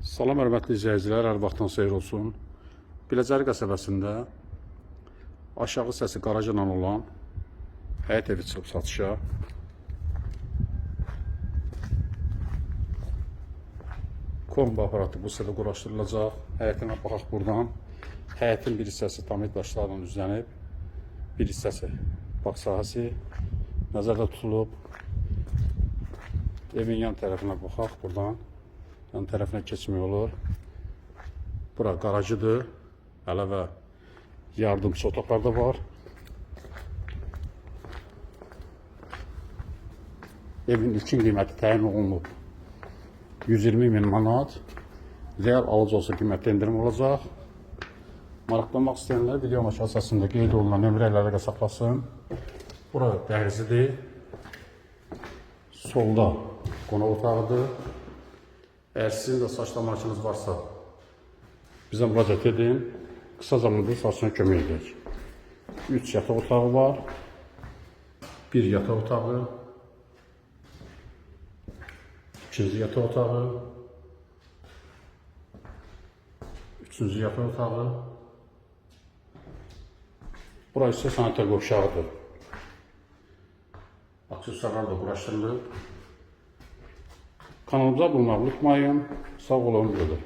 Salam hörmətli izləyicilər, hər vaxtınız xeyir olsun. Biləcəri qəsəbəsində aşağı səsi qarajla olan həyət evi çıxıb satışa. Kombi aparatı bu hissədə quraşdırılacaq. Həyətinə baxaq buradan. Həyətin bir hissəsi tamir daşlarla düzlənib. Bir hissəsi bağ sahəsi nəzərdə tutulub. Evin yan tərəfinə baxaq buradan. Yan tərəfinə keçmək olur. Bura qarajıdır. Əlavə yardımçı otaqlar da var. Evin ilkin qiyməti təyin olunub 120.000 manat. Real alıcı olsa qiymətdə indirim olacaq. Maraqlanmaq istəyənlər video aşağısında qeyd olunan nömrələrə saxlasın. Bura dəhlizidir. Solda qonaq otağıdır. Əgər sizin də saçlama işiniz varsa bizə müraciət edin. Qısa zamanda saçına kömək edək. 3 yataq otağı var. 1 yataq otağı. 2-ci yataq otağı. 3-cü yataq otağı. Burası isə sanitar qovşağıdır. Aksesuarlar da quraşdırılıb. Kanalımıza abunə olmayı unutmayın. Sağ olun.